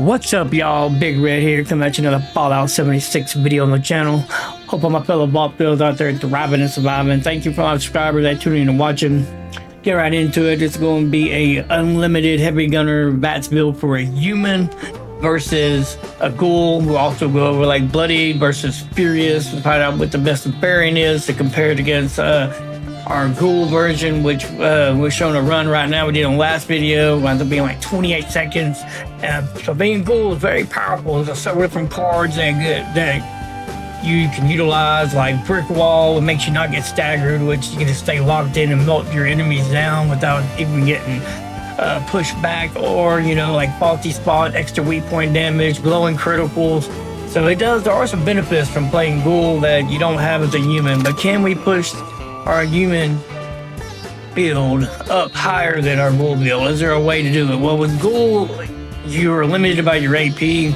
What's up, y'all? Big Red here, coming at you another Fallout 76 video on the channel. Hope all my fellow vault builds out there thriving and surviving. Thank you for my subscribers that tune in and watching. Get right into it. It's going to be a unlimited heavy gunner Vats build for a human versus a ghoul. We'll also go over like bloody versus furious and find out what the best variant is to compare it against our ghoul version, which we're showing a run right now. We did on last video, winds up being like 28 seconds. So being ghoul is very powerful. There's several different cards that you can utilize, like brick wall. It makes you not get staggered, which you can just stay locked in and melt your enemies down without even getting pushed back, or like faulty spot, extra weak point damage, glowing criticals. So there are some benefits from playing ghoul that you don't have as a human. But can we push our human build up higher than our ghoul build? Is there a way to do it? Well, with ghoul, you're limited by your AP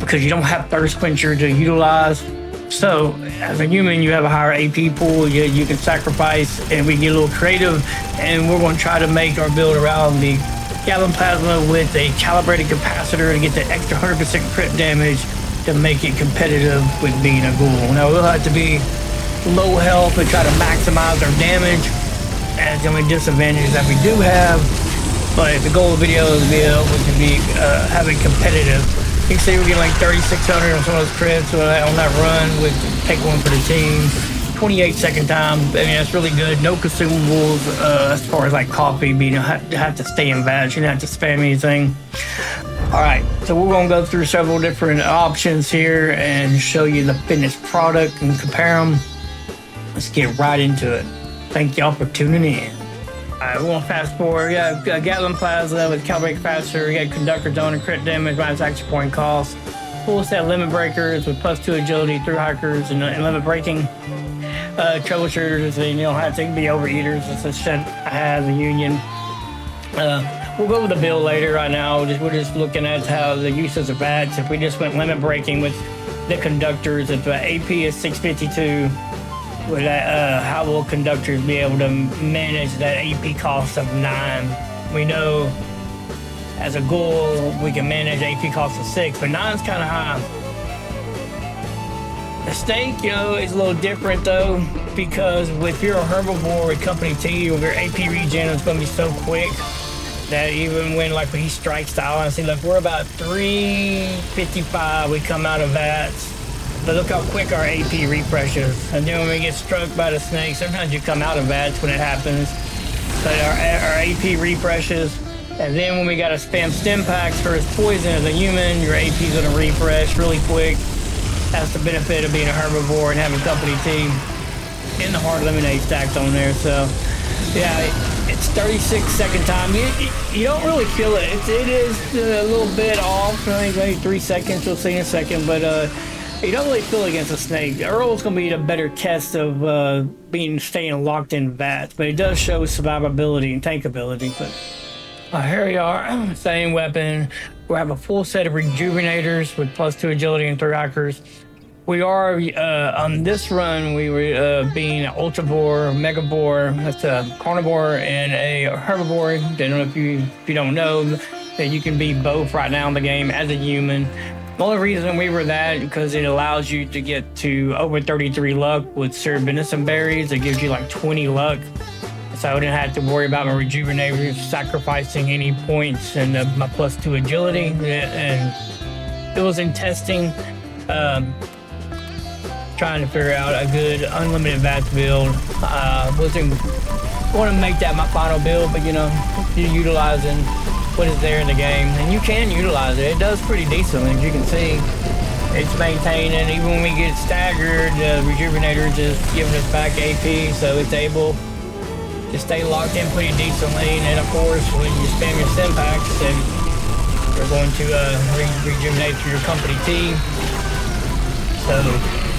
because you don't have thirst quencher to utilize. So as a human, you have a higher AP pool. You can sacrifice, and we get a little creative, and we're going to try to make our build around the gallon plasma with a calibrated capacitor to get the extra 100% crit damage to make it competitive with being a ghoul. Now we'll have to be low health and try to maximize our damage. That's the only disadvantage that we do have. But the goal of the video is to be able to be having competitive. You can see we're getting like 3,600 on some of those crits on that run with take one for the team. 28-second time. I mean, that's really good. No consumables as far as like coffee. You have to stay in Vats. You don't have to spam anything. All right, so we're going to go through several different options here and show you the finished product and compare them. Let's get right into it. Thank y'all for tuning in. All right, we're going to fast forward. We got a gallon plasma with calibrated capacitor. We got conductor zone and crit damage minus action point cost. Full set limit breakers with +2 agility, through hikers, and limit breaking. Troubleshooters, and you don't have to be overeaters. It's a shit I have the union. We'll go over the build later. Right now, we're just looking at how the uses of Vats. If we just went limit breaking with the conductors, if AP is 652, with that, how will conductors be able to manage that AP cost of 9? We know as a ghoul we can manage AP cost of 6, but 9's kind of high. The snake, is a little different though, because if you're a herbivore with company T, with your AP regen is going to be so quick that even when like he strikes the island, see, look, we're about 355. We come out of Vats. But look how quick our AP refreshes. And then when we get struck by the snake, sometimes you come out of Vats when it happens. But our AP refreshes. And then when we got to spam stim packs for his poison as a human, your AP's going to refresh really quick. That's the benefit of being a herbivore and having company team. And the hard lemonade stacked on there. So yeah, it's 36-second time. You don't really feel it. It is a little bit off. I think maybe 3 seconds. We'll see in a second. But you don't really feel against a snake. Earl's gonna be the better test of staying locked in Vats, but it does show survivability and tankability. But here we are, same weapon. We have a full set of rejuvenators with +2 agility and 3 hikers. We are on this run. We were being an ultravore, megavore. That's a carnivore and a herbivore. I don't know if you don't know that you can be both right now in the game as a human. The only reason we were that because it allows you to get to over 33 luck with cerebinacin berries. It gives you like 20 luck. So I didn't have to worry about my rejuvenators sacrificing any points and my +2 agility. And it was in testing, trying to figure out a good unlimited Vats build. Wasn't want to make that my final build, but you're utilizing what is there in the game, and you can utilize it. It does pretty decently, as you can see. It's maintaining, even when we get staggered, the rejuvenator is giving us back AP, so it's able to stay locked in pretty decently. And then of course, when you spam your stim packs, then you're going to rejuvenate through your company T. So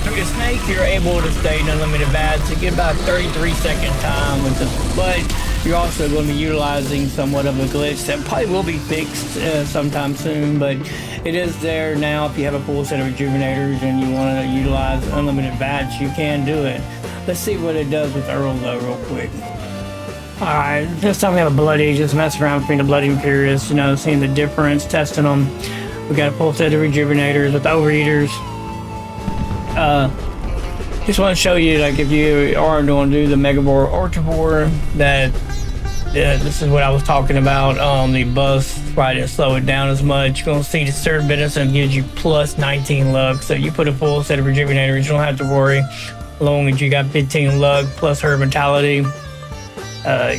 through the snake, you're able to stay in unlimited Vats. You get about 33-second time with this, but you're also going to be utilizing somewhat of a glitch that probably will be fixed sometime soon, but it is there now. If you have a full set of rejuvenators and you want to utilize unlimited Vats, you can do it. Let's see what it does with Earl though real quick. Alright, this time we have a Bloody, just messing around between the Bloody and Furious, you know, seeing the difference, testing them. We got a full set of rejuvenators with overeaters. Just want to show you, like, if you are going to do the Megabore Ultrabore, that this is what I was talking about on the bus. Why I didn't slow it down as much. You're going to see the Serve Benison gives you plus 19 luck. So you put a full set of rejuvenators, you don't have to worry. As long as you got 15 luck plus her mentality,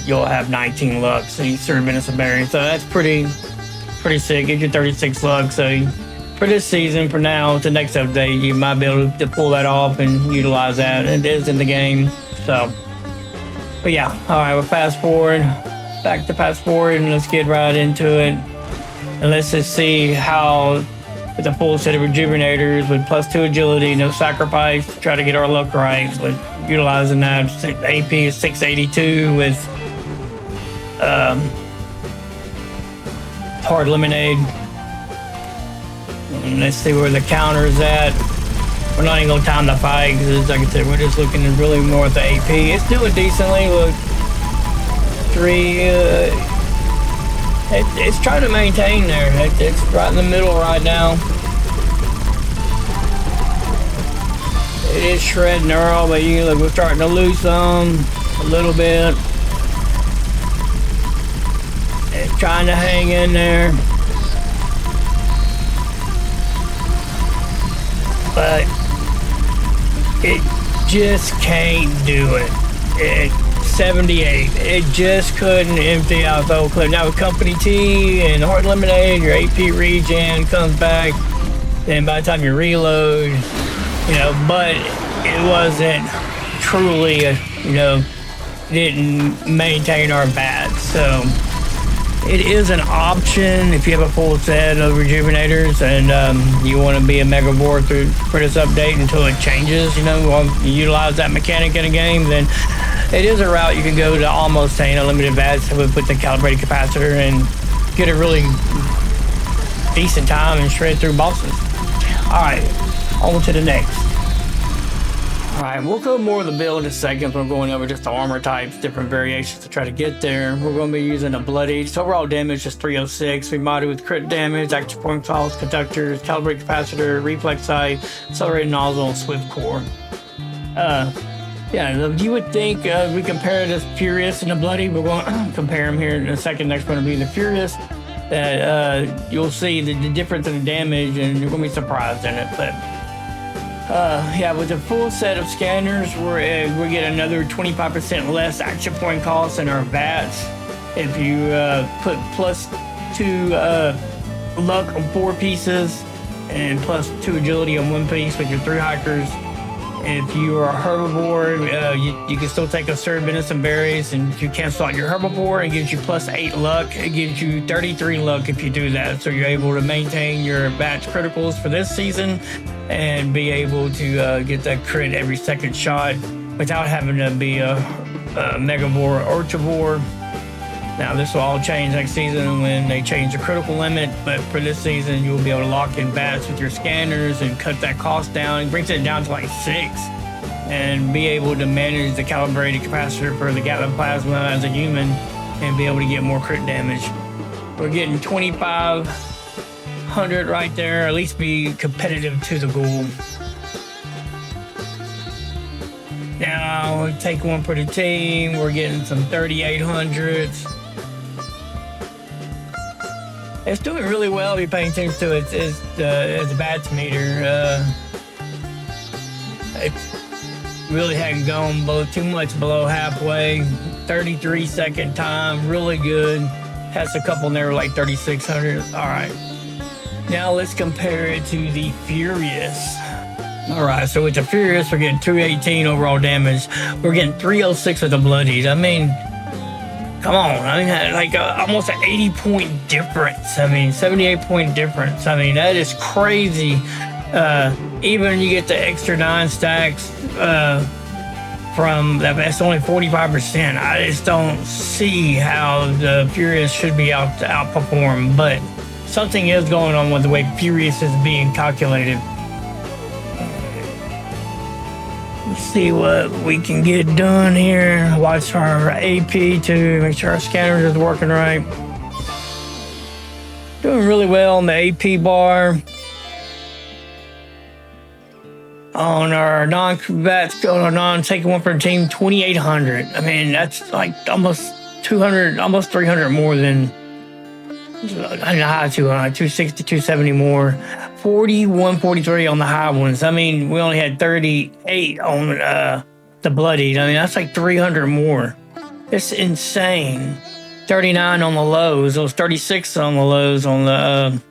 you'll have 19 luck. So you Serve Benison berry. So that's pretty sick. Gives you 36 luck. So for this season, for now, to next update, you might be able to pull that off and utilize that. It is in the game. So, but yeah, all right, we'll fast forward, back to fast forward, and let's get right into it. And let's just see how, with a full set of rejuvenators, with +2 agility, no sacrifice, try to get our luck right. With utilizing that, AP is 682 with hard lemonade. And let's see where the counter is at. We're not even gonna time the fight because, like I said, we're just looking at really more at the AP. It's doing decently. Look, 3. It's trying to maintain there. It's right in the middle right now. It is shredding Earl, but you look, we're starting to lose some a little bit. It's trying to hang in there. But it just can't do it. It's 78. It just couldn't empty out the whole clip. Now with Company T and Hard Lemonade, your AP regen comes back. Then by the time you reload, you know, but it wasn't truly, you know, didn't maintain our Vats. So it is an option if you have a full set of rejuvenators and you want to be a Megabore for this update until it changes, you know, you utilize that mechanic in a game, then it is a route you can go to almost saying unlimited Vats with the calibrated capacitor and get a really decent time and shred through bosses. Alright, on to the next. Alright, we'll go more of the build in a second. We're going over just the armor types, different variations to try to get there. We're going to be using a Bloody. So overall damage is 306. We modded with crit damage, active point clouds, conductors, calibrated capacitor, reflex sight, accelerated nozzle, and swift core. Yeah, you would think we compare this Furious and the Bloody. We're going to compare them here in a second. Next one will be the Furious. That you'll see the difference in the damage, and you're going to be surprised in it. But yeah, with a full set of scanners, we get another 25% less action point cost in our Vats. If you put +2 luck on 4 pieces and +2 agility on 1 piece with your 3 hikers. If you are a herbivore, you can still take a Serve Benison berries, and if you cancel out your herbivore, it gives you +8 luck. It gives you 33 luck if you do that. So you're able to maintain your Vats criticals for this season and be able to get that crit every second shot without having to be a Megabore or Ultrabore. Now this will all change next season when they change the critical limit, but for this season you'll be able to lock in Vats with your scanners and cut that cost down. It brings it down to like 6 and be able to manage the calibrated capacitor for the Gatling Plasma as a human and be able to get more crit damage. We're getting 2,500 right there, at least be competitive to the ghoul. Now we take one for the team. We're getting some 3,800s. It's doing really well if you're paying attention to it. It's Vats meter. It really hadn't gone too much below halfway. 33-second time, really good. Has a couple in there like 3,600. All right. Now let's compare it to the Furious. All right, so with the Furious, we're getting 218 overall damage. We're getting 306 with the Bloodies. I mean, come on. I mean, like almost an 80-point difference. I mean, 78-point difference. I mean, that is crazy. Even you get the extra 9 stacks from that, that's only 45%. I just don't see how the Furious should be outperformed. But something is going on with the way Furious is being calculated. Let's see what we can get done here. Watch our AP to make sure our scanner is working right. Doing really well on the AP bar. On our non-Vats, on our non-taking one for the team, 2,800. I mean, that's like almost 200, almost 300 more than on the high 260, 270 more. 41, 43 on the high ones. I mean, we only had 38 on the bloodied. I mean, that's like 300 more. It's insane. 39 on the lows. It was 36 on the lows on the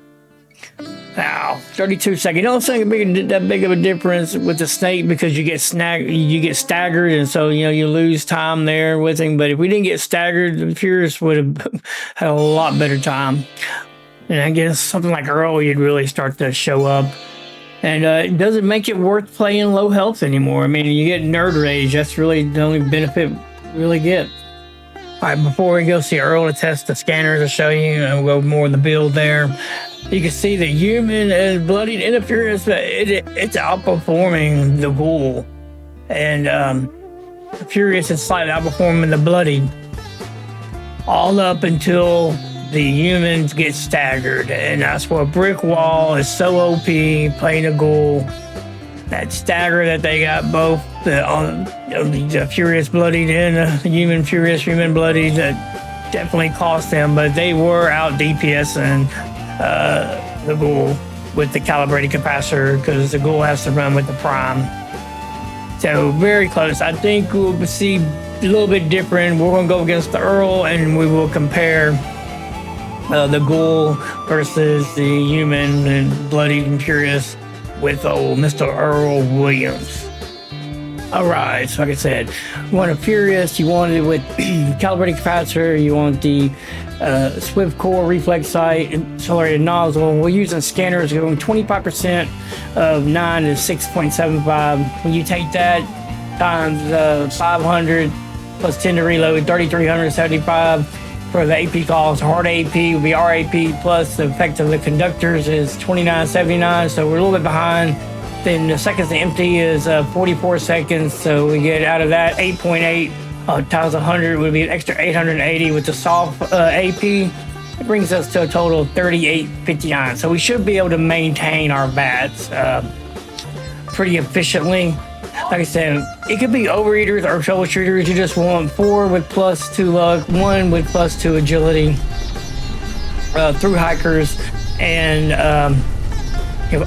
32 seconds. You don't think that big of a difference with the snake because you get staggered, and so you lose time there with him. But if we didn't get staggered, the Furious would have had a lot better time. And I guess something like Earl, you'd really start to show up. And it doesn't make it worth playing low health anymore. I mean, you get nerd rage. That's really the only benefit you really get. All right, before we go see Earl to test the scanners to show you, and we'll go more in the build there. You can see the human is bloodied and the Furious. It's outperforming the ghoul. And the Furious is slightly outperforming the bloodied. All up until the humans get staggered. And that's where Brick Wall is so OP, playing a ghoul. That stagger that they got both the Furious bloodied and the human Furious human bloodied, that definitely cost them, but they were out DPSing the ghoul with the calibrated capacitor because the ghoul has to run with the prime. So very close. I think we'll see a little bit different. We're going to go against the Earl and we will compare the ghoul versus the human and bloodied and Furious with old Mr. Earl Williams. All right, so like I said, you want a Furious, you want it with calibrated capacitor, you want the swift core reflex sight, accelerated nozzle. We're using scanners going 25% of 9 to 6.75. When you take that times 500 plus 10 to reload, 3,375 for the AP calls. Hard AP would be RAP plus the effect of the conductors is 29.79, so we're a little bit behind. Then the seconds to empty is 44 seconds, so we get out of that 8.8 times 100 would be an extra 880 with the soft AP. It brings us to a total of 38.59. So we should be able to maintain our Vats pretty efficiently. Like I said, it could be overeaters or troubleshooters. You just want 4 with +2 luck, 1 with +2 agility, through hikers, and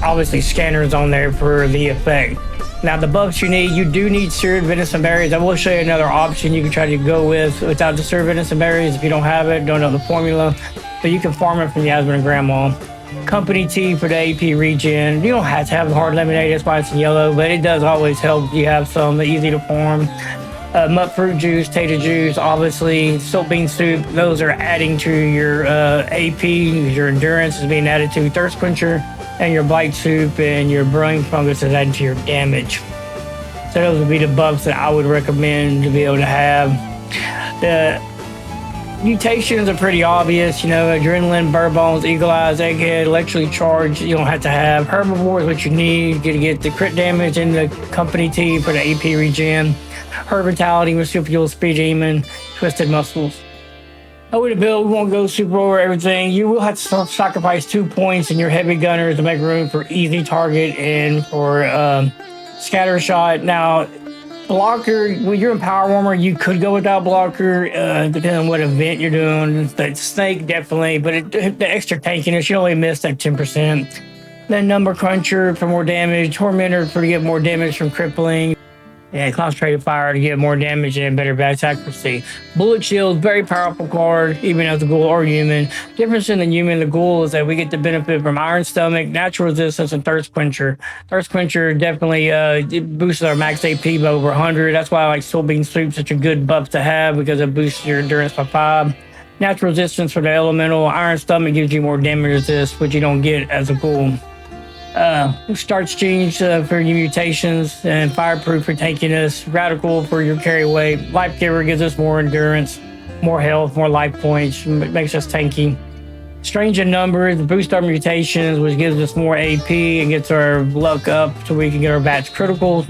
obviously scanners on there for the effect. Now the buffs you do need seared venison berries. I will show you another option you can try to go with without the seared venison berries. If you don't have it, don't know the formula, but you can farm it from Yasmin and Grandma. Company tea for the AP regen. You don't have to have the hard lemonade, that's why it's yellow, but it does always help. You have some easy to form. Mut fruit juice, tater juice, obviously soap bean soup. Those are adding to your AP. Your endurance is being added to. Thirst quencher and your blight soup and your brewing fungus is adding to your damage. So those would be the buffs that I would recommend to be able to have. The mutations are pretty obvious, adrenaline, bird bones, eagle eyes, egghead, electrically charged. You don't have to have herbivore is what you need to get the crit damage and the company tea for the AP regen. Herb vitality, marsupial, speed demon, twisted muscles. With a build, we won't go super over everything. You will have to sacrifice 2 points in your heavy gunners to make room for easy target and for scatter shot. Now, blocker, when you're in Power Warmer, you could go without blocker, depending on what event you're doing. The snake, definitely, but the extra tankiness, you only miss that 10%. Then number cruncher for more damage. Tormentor for to get more damage from crippling. And concentrated fire to get more damage and better Vats accuracy. Bullet shield, very powerful card, even as a ghoul or human. Difference in the human and the ghoul is that we get the benefit from iron stomach, natural resistance, and thirst quencher. Thirst quencher definitely it boosts our max AP by over 100. That's why I like soul bean soup, such a good buff to have because it boosts your endurance by 5. Natural resistance for the elemental. Iron stomach gives you more damage resist, which you don't get as a ghoul. Starch change for your mutations, and fireproof for tankiness, radical for your carry weight, life giver gives us more endurance, more health, more life points, makes us tanky. Strange in numbers, boost our mutations, which gives us more AP and gets our luck up so we can get our Vats criticals.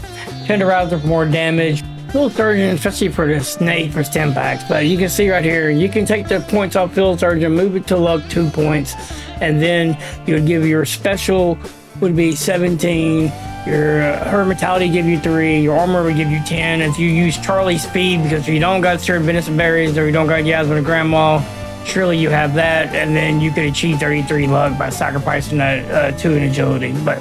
Tenderizer for more damage. Field Surgeon, especially for the snake for stim packs. But you can see right here, you can take the points off Field Surgeon, move it to luck 2 points, and then you would give your special would be 17. Your hermetality give you 3. Your armor would give you 10. If you use Charlie speed, because if you don't got certain venison berries or you don't got Yasmin and Grandma, surely you have that, and then you could achieve 33 luck by sacrificing that 2 in agility. But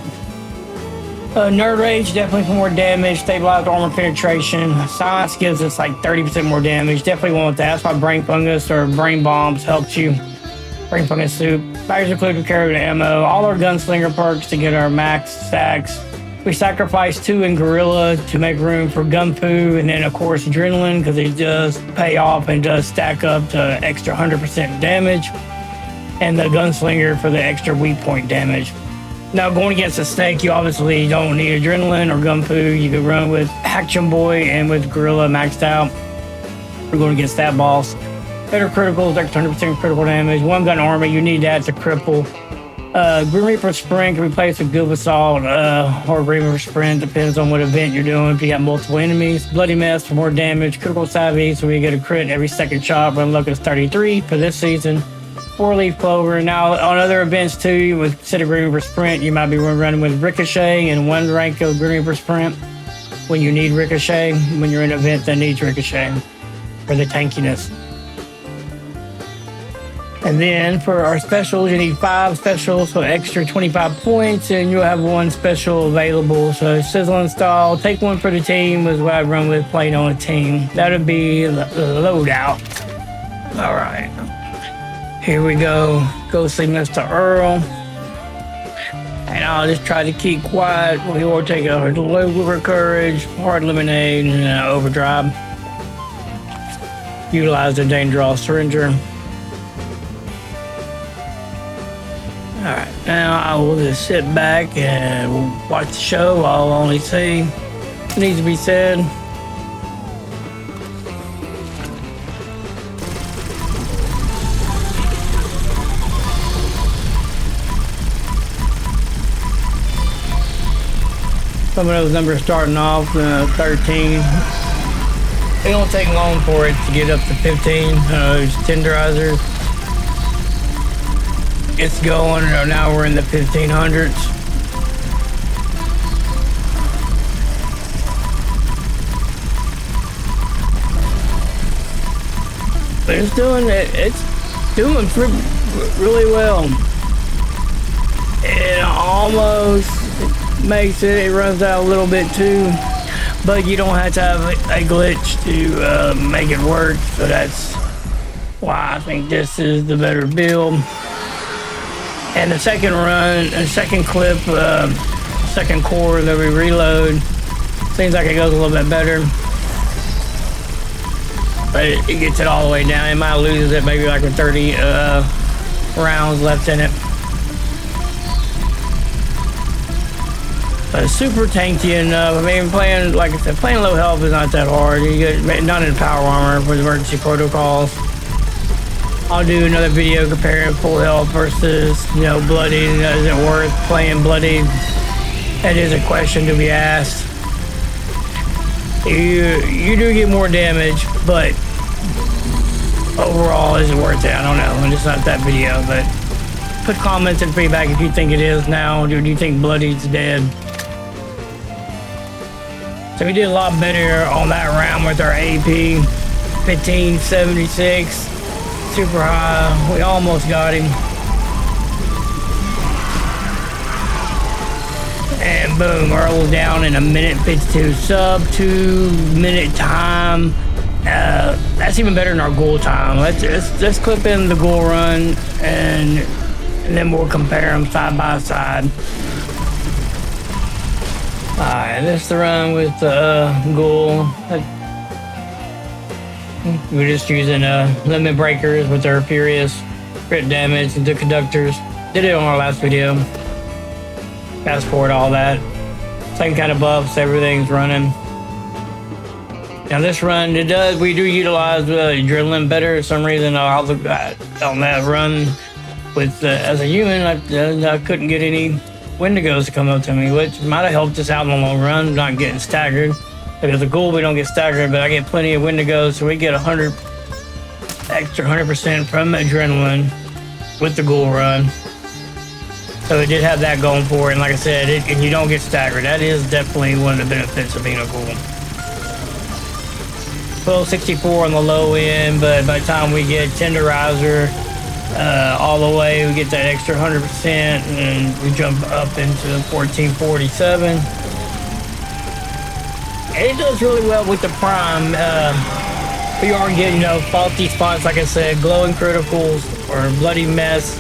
Nerd Rage, definitely for more damage. Stabilized armor penetration. Science gives us like 30% more damage. Definitely want that. That's why Brain Fungus or Brain Bombs helps you. Brain Fungus Soup. Bags included with carrying ammo. All our Gunslinger perks to get our max stacks. We sacrifice 2 in Gorilla to make room for Gun.Who, and then of course Adrenaline, because it does pay off and does stack up to extra 100% damage. And the Gunslinger for the extra weak point damage. Now, going against a snake, you obviously don't need Adrenaline or Gun.Who. You could run with Action Boy and with Gorilla maxed out. We're going against that boss. Better criticals, extra 100% critical damage. 1 gun armor, you need that to cripple. Grim Reaper Sprint can replace a Goof Assault or Grim Reaper Sprint, depends on what event you're doing. If you got multiple enemies. Bloody Mess for more damage. Critical Savvy, so we get a crit every second shot. Run luck is 33 for this season. 4-leaf clover. Now, on other events too, with instead of Grim Reaper Sprint, you might be running with Ricochet and 1 rank of Grim Reaper Sprint when you need Ricochet, when you're in an event that needs Ricochet for the tankiness. And then for our specials, you need 5 specials, so extra 25 points, and you'll have 1 special available. So Sizzling Style, take 1 for the team is what I run with playing on a team. That would be the loadout. All right. Here we go. Go see Mr. Earl. And I'll just try to keep quiet. We will take a low courage, hard lemonade, and overdrive. Utilize the Dangerous Syringer. Alright, now I will just sit back and watch the show. I'll only say what needs to be said. Some of those numbers starting off 13. It don't take long for it to get up to 15. Those tenderizers. It's going. Now we're in the 1500s. But it's doing it. It's doing really well. It almost makes it runs out a little bit too, but you don't have to have a glitch to make it work, so that's why I think this is the better build. And the second run, the second clip, second core that we reload, seems like it goes a little bit better, but it gets it all the way down. It might lose it maybe like with 30 rounds left in it. But it's super tanky enough. I mean, playing, like I said, playing low health is not that hard. You get not in power armor with emergency protocols. I'll do another video comparing full health versus, bloody. Is it worth playing bloody? That is a question to be asked. You do get more damage, but overall, is it worth it? I don't know. It's not that video, but put comments and feedback if you think it is now. Do you think bloody's dead? So we did a lot better on that round with our AP. 1576. Super high. We almost got him. And boom, Earl's down in a minute 52. Sub 2 minute time. That's even better than our ghoul time. Let's clip in the ghoul run and then we'll compare them side by side. Alright, this is the run with the ghoul. We're just using limit breakers with our furious crit damage and the conductors. Did it on our last video. Fast forward all that. Same kind of buffs, everything's running. Now this run, we do utilize adrenaline better for some reason. I'll look at on that run. with as a human, I couldn't get any Wendigos to come up to me, which might have helped us out in the long run, not getting staggered. Because a ghoul, we don't get staggered, but I get plenty of Wendigos, so we get 100% from adrenaline with the ghoul run. So it did have that going for it, and like I said, and you don't get staggered. That is definitely one of the benefits of being a ghoul. Well, 64 on the low end, but by the time we get tenderizer all the way, we get that extra 100%, and we jump up into 1447. And it does really well with the prime. We are getting, faulty spots, like I said, glowing criticals or bloody mess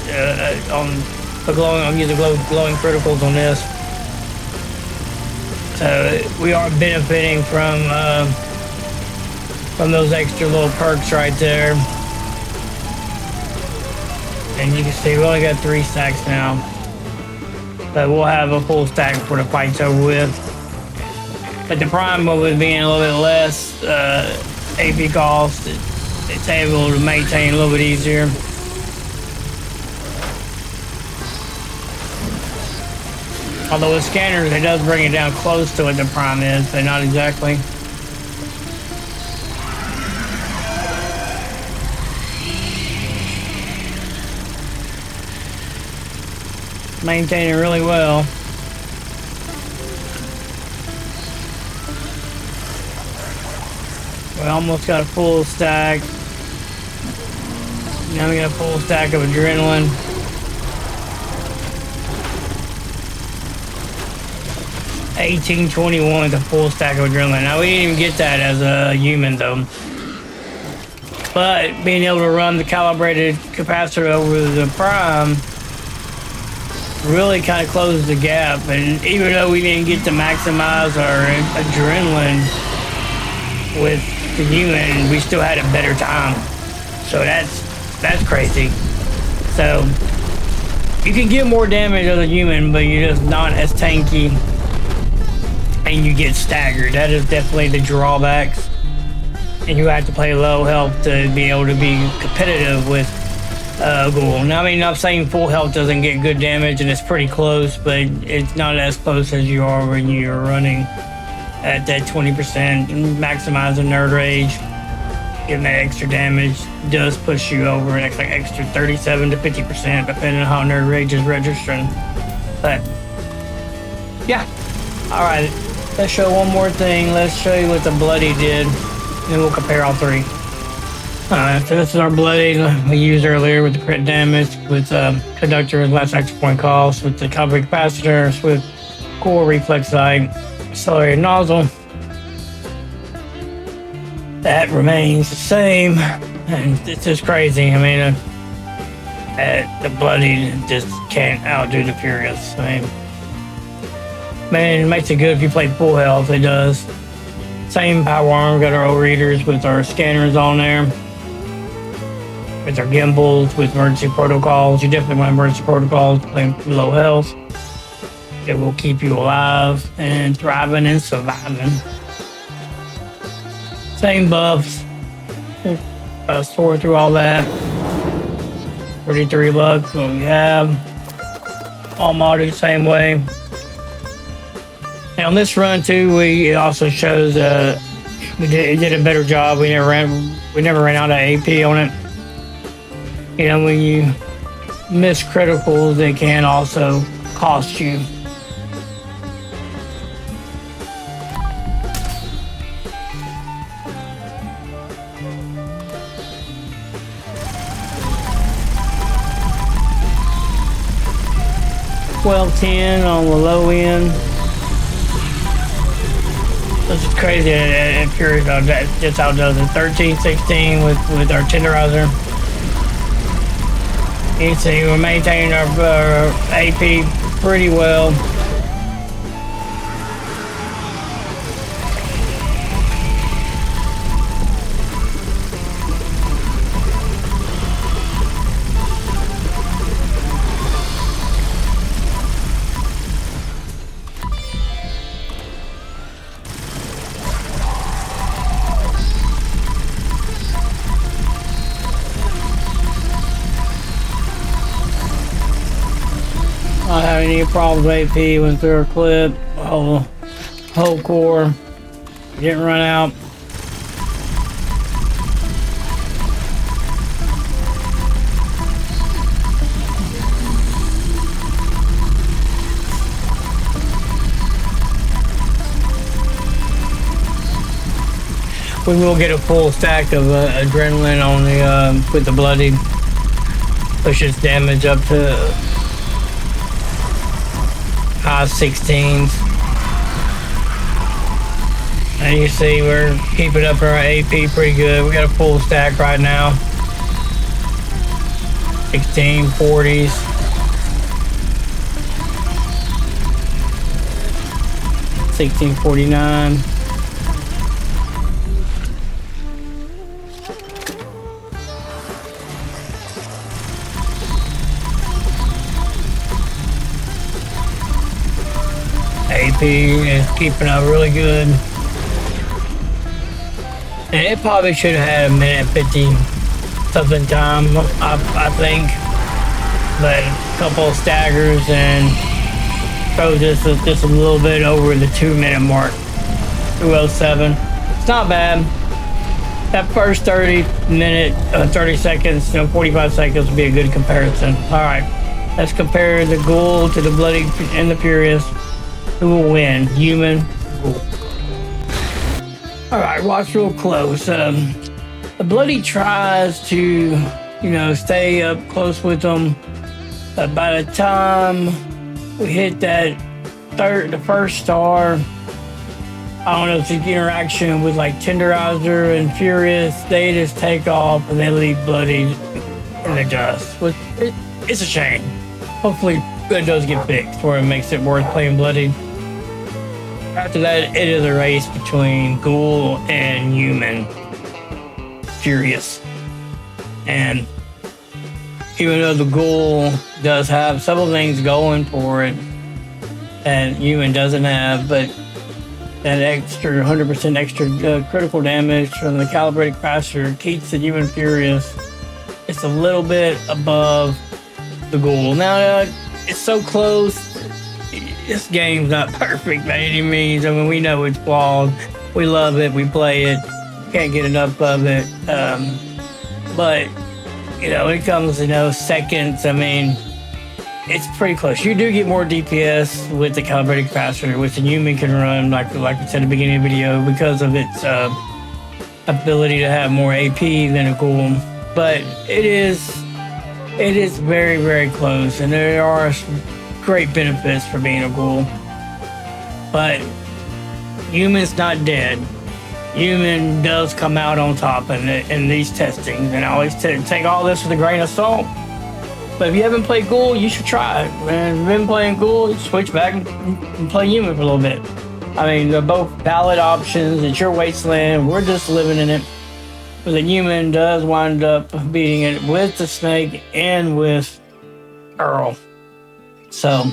on the glowing. I'm using glowing criticals on this. So we are benefiting from those extra little perks right there. And you can see we only got 3 stacks now, but we'll have a full stack before the fight's over with. But the prime with being a little bit less AP cost, it's able to maintain a little bit easier. Although with scanners, it does bring it down close to what the prime is, but not exactly. Maintaining really well. We almost got a full stack. Now we got a full stack of adrenaline. $18.21 with a full stack of adrenaline. Now we didn't even get that as a human though. But being able to run the calibrated capacitor over the prime really kind of closed the gap. And even though we didn't get to maximize our adrenaline with the human, we still had a better time. So that's crazy. So you can get more damage as a human, but you're just not as tanky, and you get staggered. That is definitely the drawbacks. And you have to play low health to be able to be competitive with ghoul. Now, I mean, I'm saying full health doesn't get good damage, and it's pretty close, but it's not as close as you are when you're running at that 20%. Maximizing nerd rage, getting that extra damage does push you over an extra 37 to 50%, depending on how nerd rage is registering. But yeah, all right. Let's show one more thing. Let's show you what the bloody did, and we'll compare all 3. Alright, so this is our bloody we used earlier with the crit damage, with conductor with less extra point cost, with the calibrated capacitor, with core reflex sight, accelerated nozzle. That remains the same, and it's just crazy. I mean, the bloody just can't outdo the furious. I mean, man, it makes it good if you play full health. It does. Same power arm. We got our overeaters with our scanners on there, with our gimbals, with emergency protocols. You definitely want emergency protocols playing low health. It will keep you alive and thriving and surviving. Same buffs. Sort through all that. 33 bucks. What we have. All modded the same way. And on this run too, it also shows we did a better job. We never ran out of AP on it. You know, when you miss criticals, they can also cost you. $12.10 on the low end. This is crazy. It curious about that. Just how it does it. 13.16 with our tenderizer. You can see we're maintaining our AP pretty well. problems with AP, went through our clip, whole core, didn't run out. We will get a full stack of adrenaline on the with the bloody. Pushes damage up to high 16s. And you see we're keeping up our AP pretty good. We got a full stack right now. 1640s. $16.49. AP is keeping up really good. And it probably should have had a minute 50 something time, I think. But a couple of staggers and throws just a little bit over the 2 minute mark. 2:07. It's not bad. That first 30 seconds, 45 seconds would be a good comparison. All right, let's compare the ghoul to the bloody and the furious. Who will win? Human? Ghoul. All right, watch real close. The bloody tries to, stay up close with them. But by the time we hit the first star, I don't know if it's the interaction with like Tenderizer and Furious, they just take off and they leave bloody in the dust. It's a shame. Hopefully it does get fixed where it makes it worth playing bloody. After that, it is a race between ghoul and human. Furious. And even though the ghoul does have several things going for it that human doesn't have, but that extra 100% extra critical damage from the calibrated capacitor keeps the human furious. It's a little bit above the ghoul. Now, it's so close. This game's not perfect by any means. I mean, we know it's flawed. We love it. We play it. Can't get enough of it. But, when it comes to, seconds, I mean, it's pretty close. You do get more DPS with the calibrated capacitor, which a human can run, like we said at the beginning of the video, because of its ability to have more AP than a ghoul. But it is very, very close, and there are great benefits for being a ghoul. But human's not dead. Human does come out on top in these testings, and I always take all this with a grain of salt. But if you haven't played ghoul, you should try it. And if you've been playing ghoul, you switch back and play human for a little bit. I mean, they're both valid options. It's your wasteland. We're just living in it. But the human does wind up beating it with the snake and with Earl. So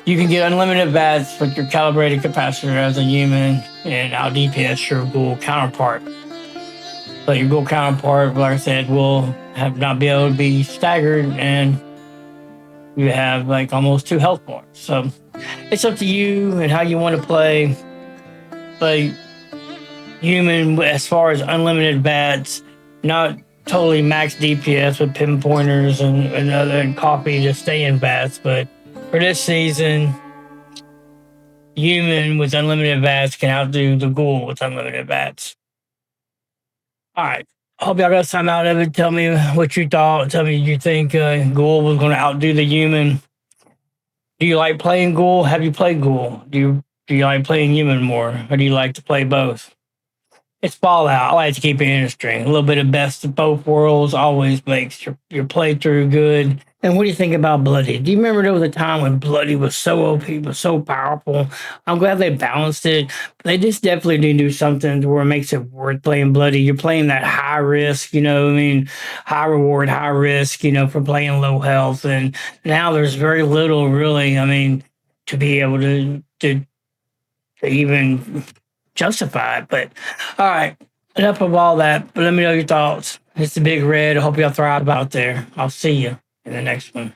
you can get unlimited Vats with your calibrated capacitor as a human and out DPS your ghoul counterpart. But your ghoul counterpart, like I said, will not be able to be staggered, and you have like almost 2 health bars. So it's up to you and how you want to play. But human, as far as unlimited Vats, not totally max DPS with pinpointers and coffee to stay in Vats, but for this season, human with unlimited Vats can outdo the ghoul with unlimited Vats. All right. Hope y'all got some out of it. Tell me what you thought. Tell me you think ghoul was going to outdo the human. Do you like playing ghoul? Have you played ghoul? Do you like playing human more? Or do you like to play both? It's Fallout. I like to keep it interesting. A little bit of best of both worlds always makes your playthrough good. And what do you think about Bloody? Do you remember there was a time when Bloody was so OP, was so powerful? I'm glad they balanced it. They just definitely need to do something where it makes it worth playing Bloody. You're playing that high risk, high reward, high risk, for playing low health. And now there's very little really, to be able to even justify it. But all right, enough of all that. But let me know your thoughts. It's the Big Red. I hope y'all thrive out there. I'll see you in the next one.